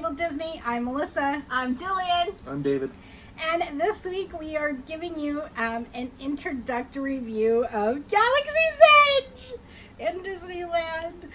Untitled Disney. I'm Melissa. I'm Jillian. I'm David. And this week we are giving you an introductory view of Galaxy's Edge in Disneyland.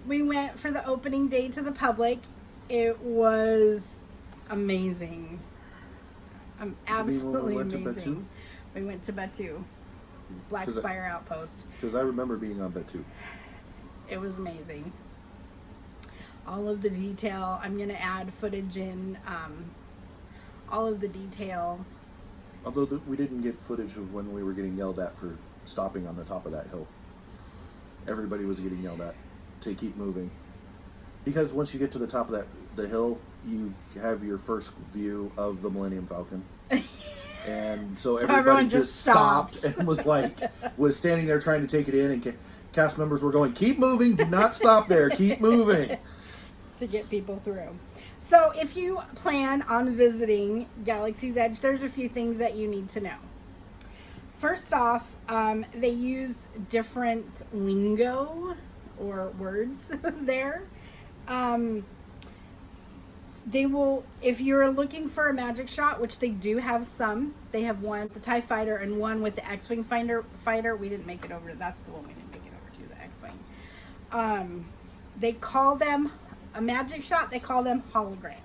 We went for the opening day to the public. It was amazing. Absolutely amazing. We went to Batu, Black Spire Outpost. Because I remember being on Batu. It was amazing. All of the detail. I'm going to add footage in. All of the detail. Although we didn't get footage of when we were getting yelled at for stopping on the top of that hill. Everybody was getting yelled at to keep moving. Because once you get to the top of the hill, you have your first view of the Millennium Falcon. And so everybody just stopped and was standing there trying to take it in, and cast members were going, keep moving, do not stop there, keep moving. To get people through. So if you plan on visiting Galaxy's Edge, there's a few things that you need to know. First off, they use different lingo or words there. They will, if you're looking for a magic shot, which they do have some, they have one with the TIE Fighter and one with the X-Wing fighter. We didn't make it over. That's the one we didn't make it over to, the X-Wing. They call them a magic shot. They call them holograms.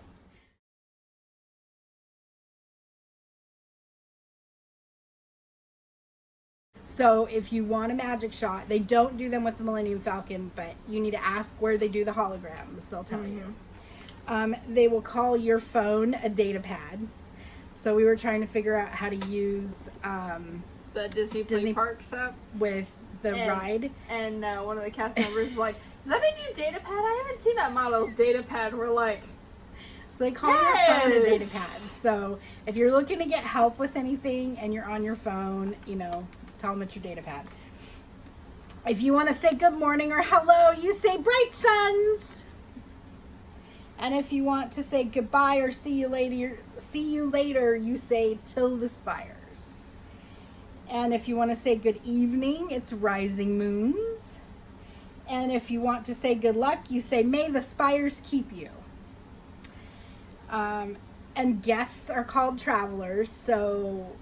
So if you want a magic shot, they don't do them with the Millennium Falcon, but you need to ask where they do the holograms. They'll tell you. They will call your phone a data pad. So we were trying to figure out how to use The Disney Parks app with the ride. And one of the cast members is like, is that a new data pad? I haven't seen that model of data pad. We're like, so they call your phone a data pad. So if you're looking to get help with anything and you're on your phone, tell them it's your data pad. If you want to say good morning or hello, you say bright suns. And if you want to say goodbye or see you later, you say till the spires. And if you want to say good evening, it's rising moons. And if you want to say good luck, you say may the spires keep you. And guests are called travelers, so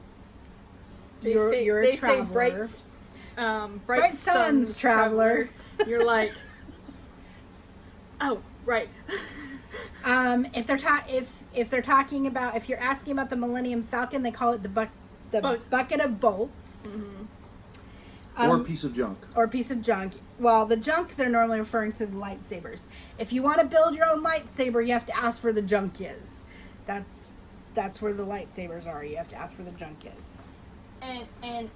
you're a traveler. Say bright suns traveler. You're like, oh, right. If you're asking about the Millennium Falcon, they call it the bucket of bolts. Mm-hmm. Or a piece of junk. Or a piece of junk. Well, the junk, they're normally referring to the lightsabers. If you want to build your own lightsaber, you have to ask where the junk is. That's where the lightsabers are. You have to ask where the junk is. And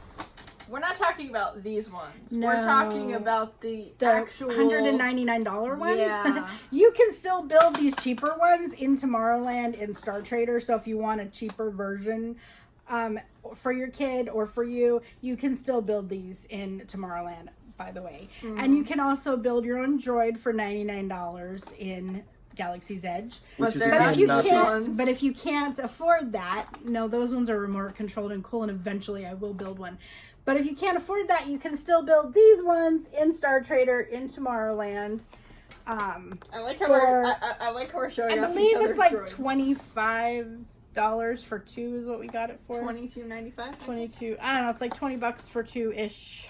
we're not talking about these ones. No. We're talking about the actual $199 one. Yeah. You can still build these cheaper ones in Tomorrowland in Star Trader. So if you want a cheaper version for your kid or for you, you can still build these in Tomorrowland, by the way. Mm-hmm. And you can also build your own droid for $99 in Galaxy's Edge. But if you can't afford that, no, those ones are remote controlled and cool, and eventually I will build one. But if you can't afford that, you can still build these ones in Star Trader in Tomorrowland. I like how we're showing off each other's droids. I believe it's like $25 for two is what we got it for. $22.95. 22. I don't know. It's like $20 for two ish,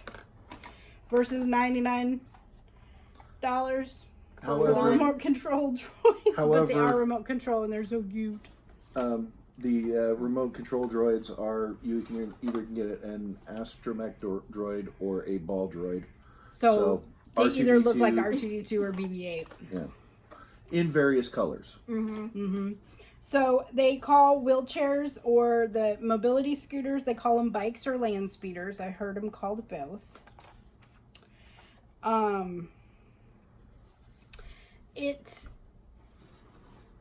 versus $99 for the remote control droids. But they are remote control and they're so cute. The remote control droids are, you can either get an astromech droid or a ball droid. So they R2-D2, either look like R2-D2 or BB-8. Yeah, in various colors. Mm-hmm. Mm-hmm. So they call wheelchairs or the mobility scooters, they call them bikes or land speeders. I heard them called both.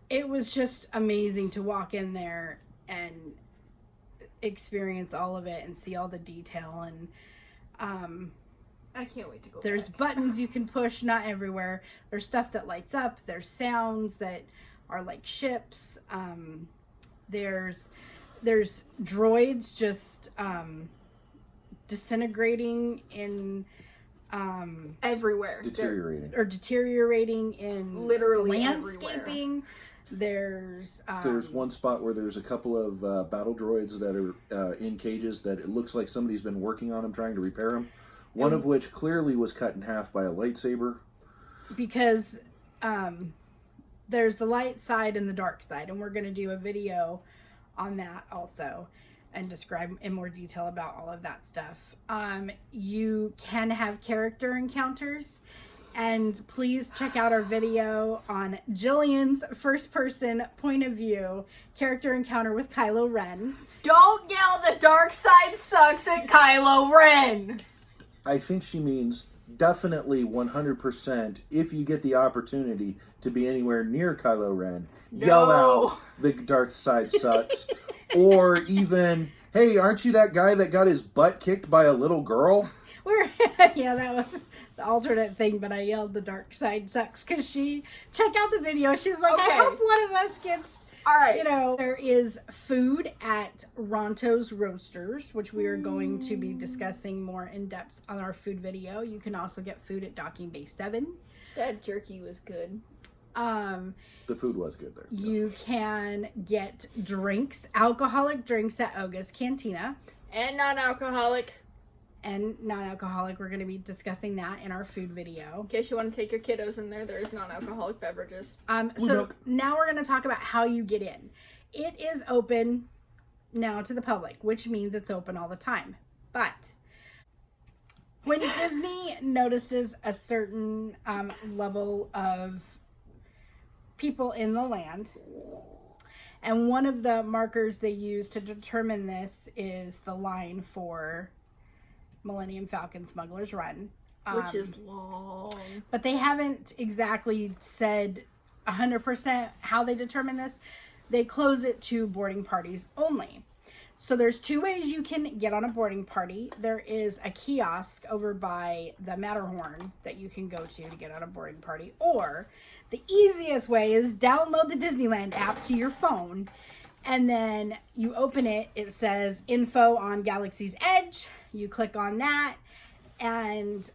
It was just amazing to walk in there and experience all of it and see all the detail. And I can't wait to go there's back. buttons you can push, not everywhere. There's stuff that lights up. There's sounds that are like ships. There's droids just disintegrating in everywhere. Deteriorating. Or deteriorating in Literally landscaping. There's one spot where there's a couple of battle droids that are in cages that it looks like somebody's been working on them, trying to repair them. One of which clearly was cut in half by a lightsaber. Because there's the light side and the dark side, and we're going to do a video on that also and describe in more detail about all of that stuff. You can have character encounters, and please check out our video on Jillian's first person point of view character encounter with Kylo Ren. Don't yell the dark side sucks at Kylo Ren! I think she means definitely 100% if you get the opportunity to be anywhere near Kylo Ren, yell out the dark side sucks. Or even, hey, aren't you that guy that got his butt kicked by a little girl? Yeah, that was the alternate thing, but I yelled the dark side sucks because check out the video. She was like, Okay. I hope one of us gets, All right. there is food at Ronto's Roasters, which we are going to be discussing more in depth on our food video. You can also get food at Docking Bay 7. That jerky was good. The food was good there. You can get drinks, alcoholic drinks at Oga's Cantina. And non-alcoholic. And non-alcoholic, we're going to be discussing that in our food video. In case you want to take your kiddos in there is non-alcoholic beverages. So now we're going to talk about how you get in. It is open now to the public, which means it's open all the time. But when Disney notices a certain level of people in the land, and one of the markers they use to determine this is the line for Millennium Falcon Smuggler's Run. Which is long. But they haven't exactly said 100% how they determine this. They close it to boarding parties only. So there's two ways you can get on a boarding party. There is a kiosk over by the Matterhorn that you can go to get on a boarding party. Or the easiest way is download the Disneyland app to your phone. And then you open it. It says info on Galaxy's Edge. You click on that. And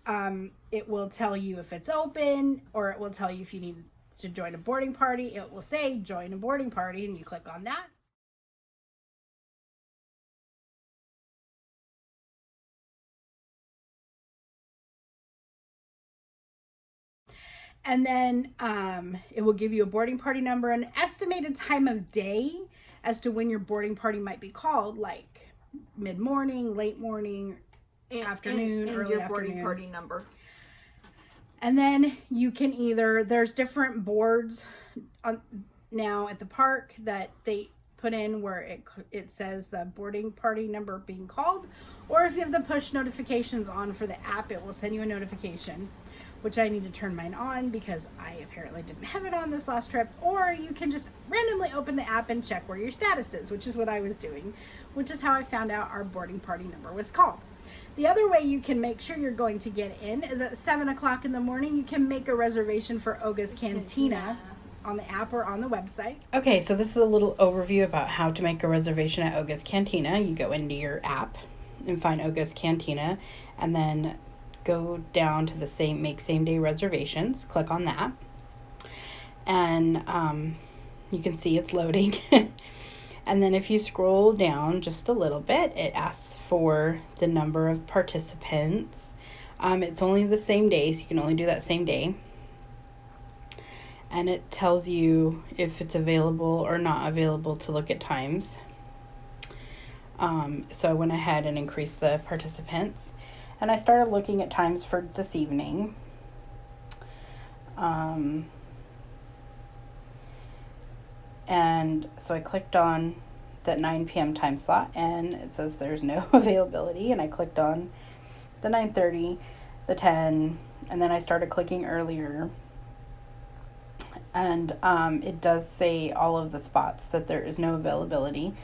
it will tell you if it's open, or it will tell you if you need to join a boarding party. It will say join a boarding party, and you click on that. And then it will give you a boarding party number, an estimated time of day as to when your boarding party might be called, like mid-morning, late morning, afternoon, and early your afternoon. boarding party number. And then you can there's different boards now at the park that they put in where it says the boarding party number being called, or if you have the push notifications on for the app, it will send you a notification, which I need to turn mine on because I apparently didn't have it on this last trip. Or you can just randomly open the app and check where your status is, which is what I was doing, which is how I found out our boarding party number was called. The other way you can make sure you're going to get in is at 7 o'clock in the morning. You can make a reservation for Oga's Cantina on the app or on the website. Okay, so this is a little overview about how to make a reservation at Oga's Cantina. You go into your app and find Oga's Cantina, and then go down to the make same day reservations. Click on that, and you can see it's loading. And then if you scroll down just a little bit, it asks for the number of participants. It's only the same day, so you can only do that same day. And it tells you if it's available or not available to look at times. So I went ahead and increased the participants. And I started looking at times for this evening. And so I clicked on that 9 p.m. time slot, and it says there's no availability. And I clicked on the 9:30, the 10, and then I started clicking earlier. And it does say all of the spots that there is no availability.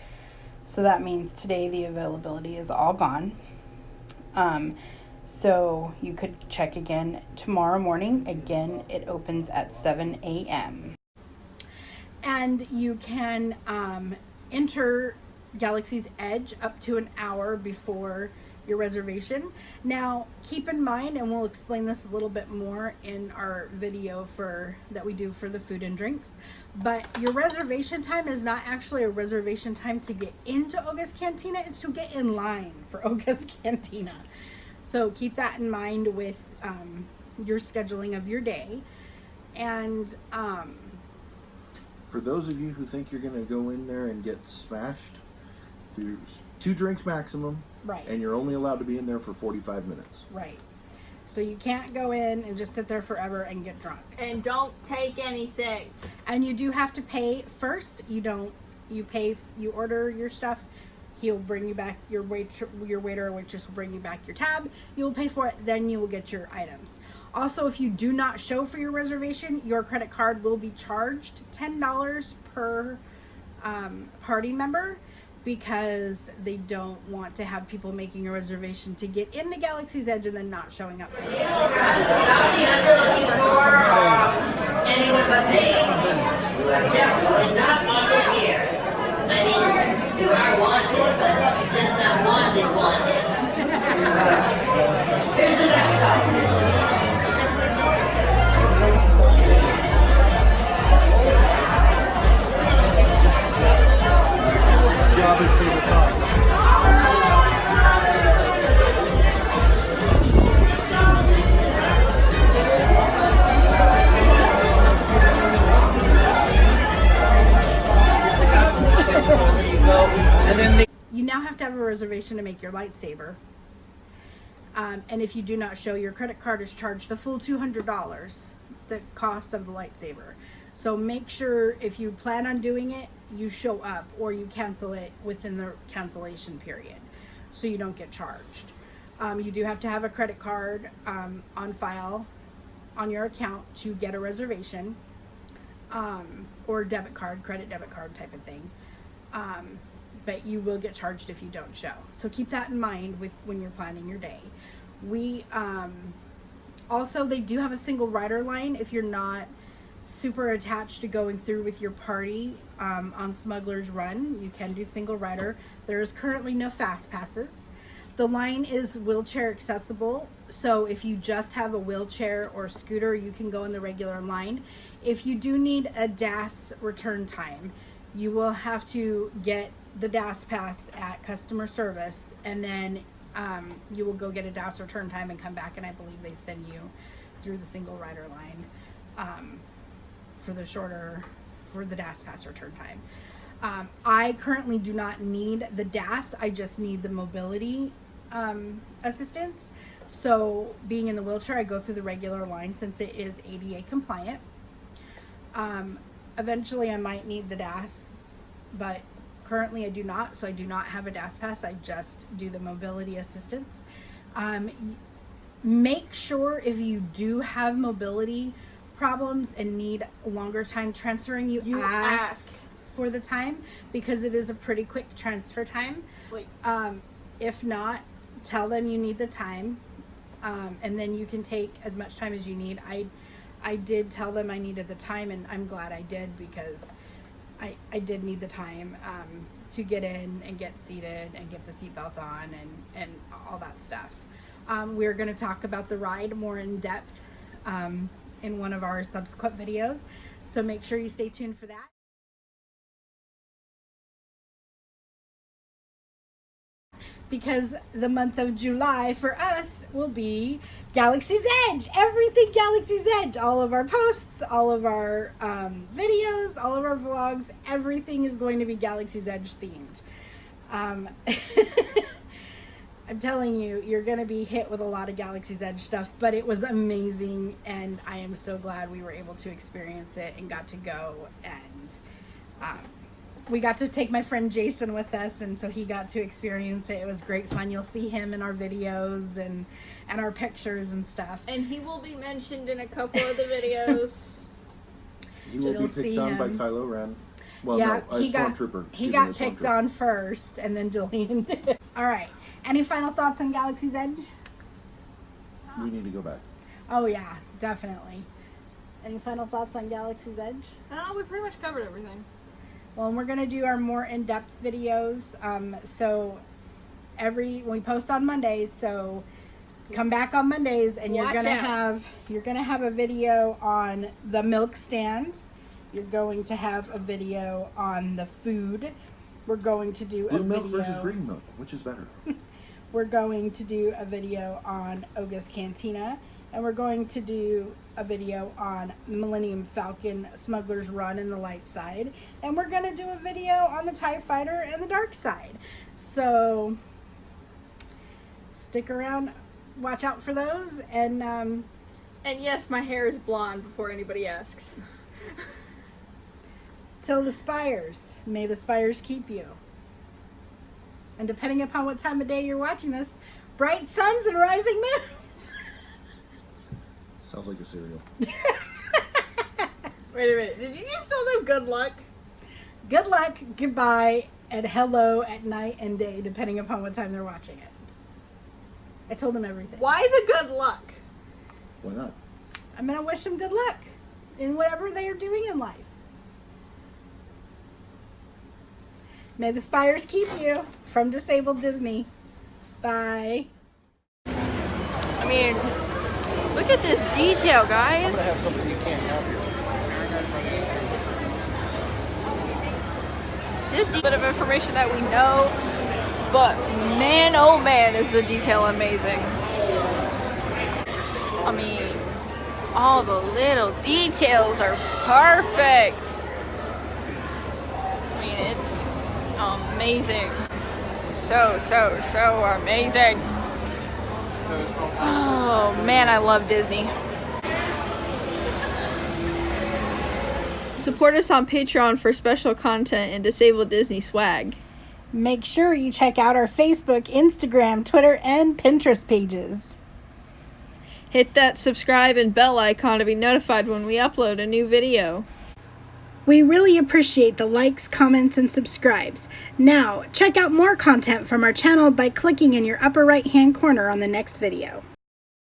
So that means today the availability is all gone. So you could check again tomorrow morning. Again, it opens at 7 a.m. And you can enter Galaxy's Edge up to an hour before your reservation. Now, keep in mind, and we'll explain this a little bit more in our video that we do for the food and drinks, but your reservation time is not actually a reservation time to get into Oga's Cantina, it's to get in line for Oga's Cantina. So keep that in mind with your scheduling of your day. And for those of you who think you're going to go in there and get smashed, there's 2 drinks maximum, right, and you're only allowed to be in there for 45 minutes. Right. So you can't go in and just sit there forever and get drunk. And don't take anything. And you do have to pay first. You order your stuff. He'll bring you back your waiter or waitress will bring you back your tab. You'll pay for it, then you will get your items. Also, if you do not show for your reservation, your credit card will be charged $10 per party member, because they don't want to have people making a reservation to get into Galaxy's Edge and then not showing up. Anyone but me, you are definitely not wanted here. I mean, you are wanted, but just not wanted. Here's the next song. His favorite song. You now have to have a reservation to make your lightsaber. And if you do not show, your credit card is charged the full $200, the cost of the lightsaber. So make sure if you plan on doing it, you show up, or you cancel it within the cancellation period so you don't get charged. You do have to have a credit card on file on your account to get a reservation, or debit card, credit debit card type of thing. But you will get charged if you don't show. So keep that in mind when you're planning your day. We also, they do have a single rider line if you're not super attached to going through with your party on Smuggler's Run. You can do single rider. There is currently no fast passes. The line is wheelchair accessible, so if you just have a wheelchair or scooter, you can go in the regular line. If you do need a DAS return time, you will have to get the DAS pass at customer service, and then you will go get a DAS return time and come back, and I believe they send you through the single rider line for the DAS pass return time. I currently do not need the DAS, I just need the mobility assistance. So being in the wheelchair, I go through the regular line since it is ADA compliant. Eventually I might need the DAS, but currently I do not, so I do not have a DAS pass. I just do the mobility assistance. Make sure if you do have mobility problems and need a longer time transferring, you ask for the time, because it is a pretty quick transfer time. Sweet. If not, tell them you need the time, and then you can take as much time as you need. I did tell them I needed the time, and I'm glad I did, because I did need the time to get in and get seated and get the seatbelt on and all that stuff. We're going to talk about the ride more in depth in one of our subsequent videos, so make sure you stay tuned for that. Because the month of July for us will be Galaxy's Edge. Everything Galaxy's Edge. All of our posts, all of our videos, all of our vlogs, everything is going to be Galaxy's Edge themed. I'm telling you, you're going to be hit with a lot of Galaxy's Edge stuff, but it was amazing, and I am so glad we were able to experience it and got to go, and we got to take my friend Jason with us, and so he got to experience it. It was great fun. You'll see him in our videos and our pictures and stuff. And he will be mentioned in a couple of the videos. He will be picked on by Kylo Ren. Well, yeah, no, a Stormtrooper. He got picked on first, and then Jillian did. All right. Any final thoughts on Galaxy's Edge? We need to go back. Oh, yeah, definitely. Any final thoughts on Galaxy's Edge? We pretty much covered everything. Well, we're going to do our more in-depth videos. So when we post on Mondays. So come back on Mondays, and you're Watch gonna out. have a video on the milk stand. You're going to have a video on the food. We're going to do Blue a milk video. versus green milk, which is better? We're going to do a video on Ogascantina, and we're going to do a video on Millennium Falcon Smuggler's Run in the light side, and we're going to do a video on the TIE Fighter and the dark side. So stick around, watch out for those, and And yes, my hair is blonde before anybody asks. till the spires. May the spires keep you. And depending upon what time of day you're watching this, bright suns and rising moons. Sounds like a cereal. Wait a minute, did you just tell them good luck? Good luck, goodbye, and hello at night and day, depending upon what time they're watching it. I told them everything. Why the good luck? Why not? I'm going to wish them good luck in whatever they are doing in life. May the spires keep you. From Disabled Disney. Bye. I mean, look at this detail, guys. have something you can't have here. This bit of information that we know, but man, oh man, is the detail amazing. I mean, all the little details are perfect. I mean, it's amazing. So amazing. Oh man, I love Disney. Support us on Patreon for special content and Disabled Disney swag. Make sure you check out our Facebook, Instagram, Twitter, and Pinterest pages. Hit that subscribe and bell icon to be notified when we upload a new video. We really appreciate the likes, comments, and subscribes. Now, check out more content from our channel by clicking in your upper right-hand corner on the next video.